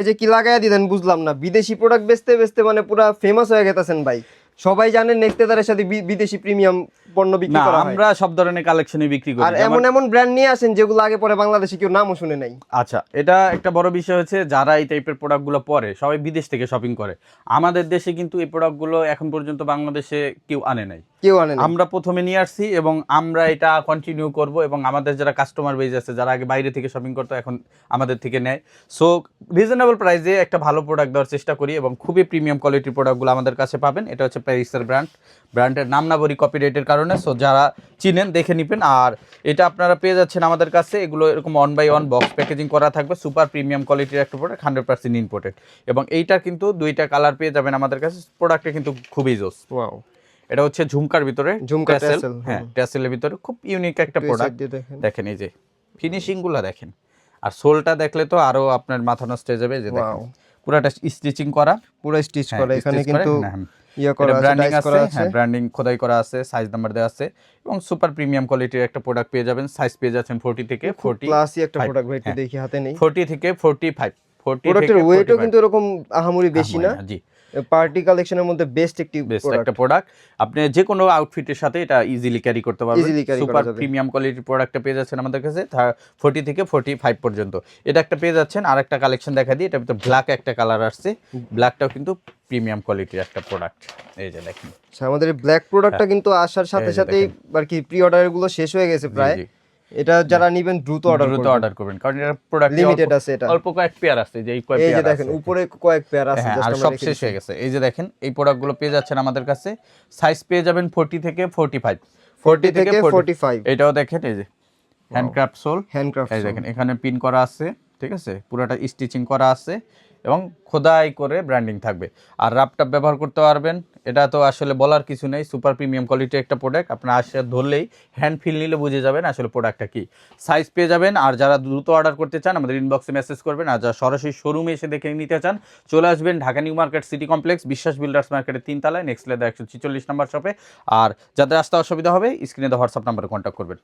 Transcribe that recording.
এই যে কি লাগাইয়া দিলেন বুঝলাম না, বিদেশি প্রোডাক্ট বেচতে বেচতে মানে পুরা ফেমাস হয়ে গেছেন ভাই। সবাই জানেন নেক্সটেদারের সাথে বিদেশি প্রিমিয়াম পণ্য বিক্রি না, করা হয়। আমরা সব ধরনের কালেকশনই বিক্রি করি। আর এমন এমন ব্র্যান্ড নিয়ে আসেন যেগুলো আগে পরে বাংলাদেশে কেউ নামও শুনে নাই। আচ্ছা, এটা একটা বড় বিষয় হচ্ছে যারা এই টাইপের প্রোডাক্টগুলো পরে সবাই বিদেশ থেকে শপিং করে। আমাদের দেশে কিন্তু এই প্রোডাক্টগুলো এখন পর্যন্ত বাংলাদেশে কেউ আনে নাই, কেউ আনে নাই। আমরা প্রথমে নিয়ে আসছি এবং আমরা এটা কন্টিনিউ করব। এবং আমাদের যারা কাস্টমার বেজ আছে, যারা আগে বাইরে থেকে শপিং করতো, এখন আমাদের থেকে নেয়। সো রিজনেবল প্রাইসে একটা ভালো প্রোডাক্ট দেওয়ার চেষ্টা করি এবং খুবই প্রিমিয়াম কোয়ালিটির প্রোডাক্টগুলো আমাদের কাছে পাবেন। এটা হচ্ছে প্যারিসের ব্র্যান্ডের নাম না বলি কপিরাইটের কারণে, সো যারা চিনেন দেখে নেবেন। আর এটা আপনারা পেয়ে যাচ্ছেন আমাদের কাছে, এগুলো এরকম 1/1 বক্স প্যাকেজিং করা থাকবে, সুপার প্রিমিয়াম কোয়ালিটির একটা প্রোডাক্ট, 100% ইম্পোর্টেড। এবং এইটার কিন্তু 2টা কালার পেয়ে যাবেন আমাদের কাছে। প্রোডাক্টটা কিন্তু খুবই জোস। ওয়াও, এটা হচ্ছে ঝুমকার ভিতরে, ঝুমকা ট্যাসেল, ট্যাসেল, হ্যাঁ ট্যাসেলের ভিতরে খুব ইউনিক একটা প্রোডাক্ট। দেখেন এই যে ফিনিশিং গুলা দেখেন, আর সোলটা দেখলে তো আরো আপনার মাথা নষ্ট হয়ে যাবে। যে দেখেন পুরাটা স্টিচিং করা, পুরো স্টিচ করা, এখানে কিন্তু ইয়া করা আছে, ব্র্যান্ডিং টাইস করা আছে, আছে, হ্যাঁ ব্র্যান্ডিং খোদাই করা আছে, সাইজ নাম্বার দেওয়া আছে এবং সুপার প্রিমিয়াম কোয়ালিটির একটা প্রোডাক্ট পেয়ে যাবেন। সাইজ পেয়ে যাচ্ছেন 40 থেকে 40, ক্লাসি একটা প্রোডাক্ট ভাই, একটু দেখি হাতে নেই। 40 থেকে 45, 40 প্রোডাক্টের থেকে ওয়েটও 45 কিন্তু এরকম আহামরি বেশি না। জি, পার্টি কালেকশনের মধ্যে বেস্ট একটা প্রোডাক্ট। আপনি যে কোনো আউটফিটের সাথে এটা ইজিলি ক্যারি করতে পারবেন। ইজিলি ক্যারি করা সুপার যাবে। প্রিমিয়াম কোয়ালিটির প্রোডাক্টটা পেয়ে যাচ্ছেন আমাদের কাছে 40 থেকে 45 পর্যন্ত। এটা একটা পেয়ে যাচ্ছেন। আর একটা কালেকশন দেখা দিই, এটার ভিতরে ব্ল্যাক একটা কালার আসছে, ব্ল্যাকটাও কিন্তু প্রিমিয়াম কোয়ালিটির একটা প্রোডাক্ট। এই যে দেখেন আমাদের ব্ল্যাক প্রোডাক্টটা কিন্তু আসার সাথে সাথেই আর কি প্রি অর্ডার গুলো শেষ হয়ে গেছে প্রায়। এটা যারা নেবেন দ্রুত অর্ডার করবেন, কারণ এটা প্রোডাক্ট লিমিটেড আছে। এটা অল্প কয়েক পেয়ার আছে, যে এই কয়েক এই যে পেয়ার দেখেন উপরে কয়েক পেয়ার আছে, হ্যাঁ, আর সব শেষ হয়ে গেছে। এই যে দেখেন এই প্রোডাক্টগুলো পেয়ে যাচ্ছেন আমাদের কাছে। সাইজ পেয়ে যাবেন 40 থেকে 45, 40 থেকে 45। এটাও দেখেন এই যে হ্যান্ডক্রাফট সোল, হ্যান্ডক্রাফট, এই দেখেন এখানে পিন করা আছে, ঠিক আছে, পুরোটা স্টিচিং করা আছে এবং খোদাই করে ব্র্যান্ডিং থাকবে। আর রাপটাপ ব্যবহার করতে পারবেন, এটা তো আসলে বলার কিছু নেই। সুপার প্রিমিয়াম কোয়ালিটির একটা প্রোডাক্ট, আপনার আসে ধরলেই হ্যান্ড ফিল নিলে বুঝে যাবেন আসলে প্রোডাক্টটা কি। সাইজ পেয়ে যাবেন। আর যারা দ্রুত অর্ডার করতে চান আমাদের ইনবক্সে মেসেজ করবেন। আর যারা সরাসরি শোরুমে এসে দেখে নিতে চান চলে আসবেন Dhaka new market city complex, বিশ্বাস বিল্ডার্স মার্কেটের 3 তলায়, নেক্সট লেদার 146 নম্বর শপে। আর যাদের আসতে অসুবিধা হবে স্ক্রিনে দেওয়া হোয়াটসঅ্যাপ নাম্বারে কন্ট্যাক্ট করবেন।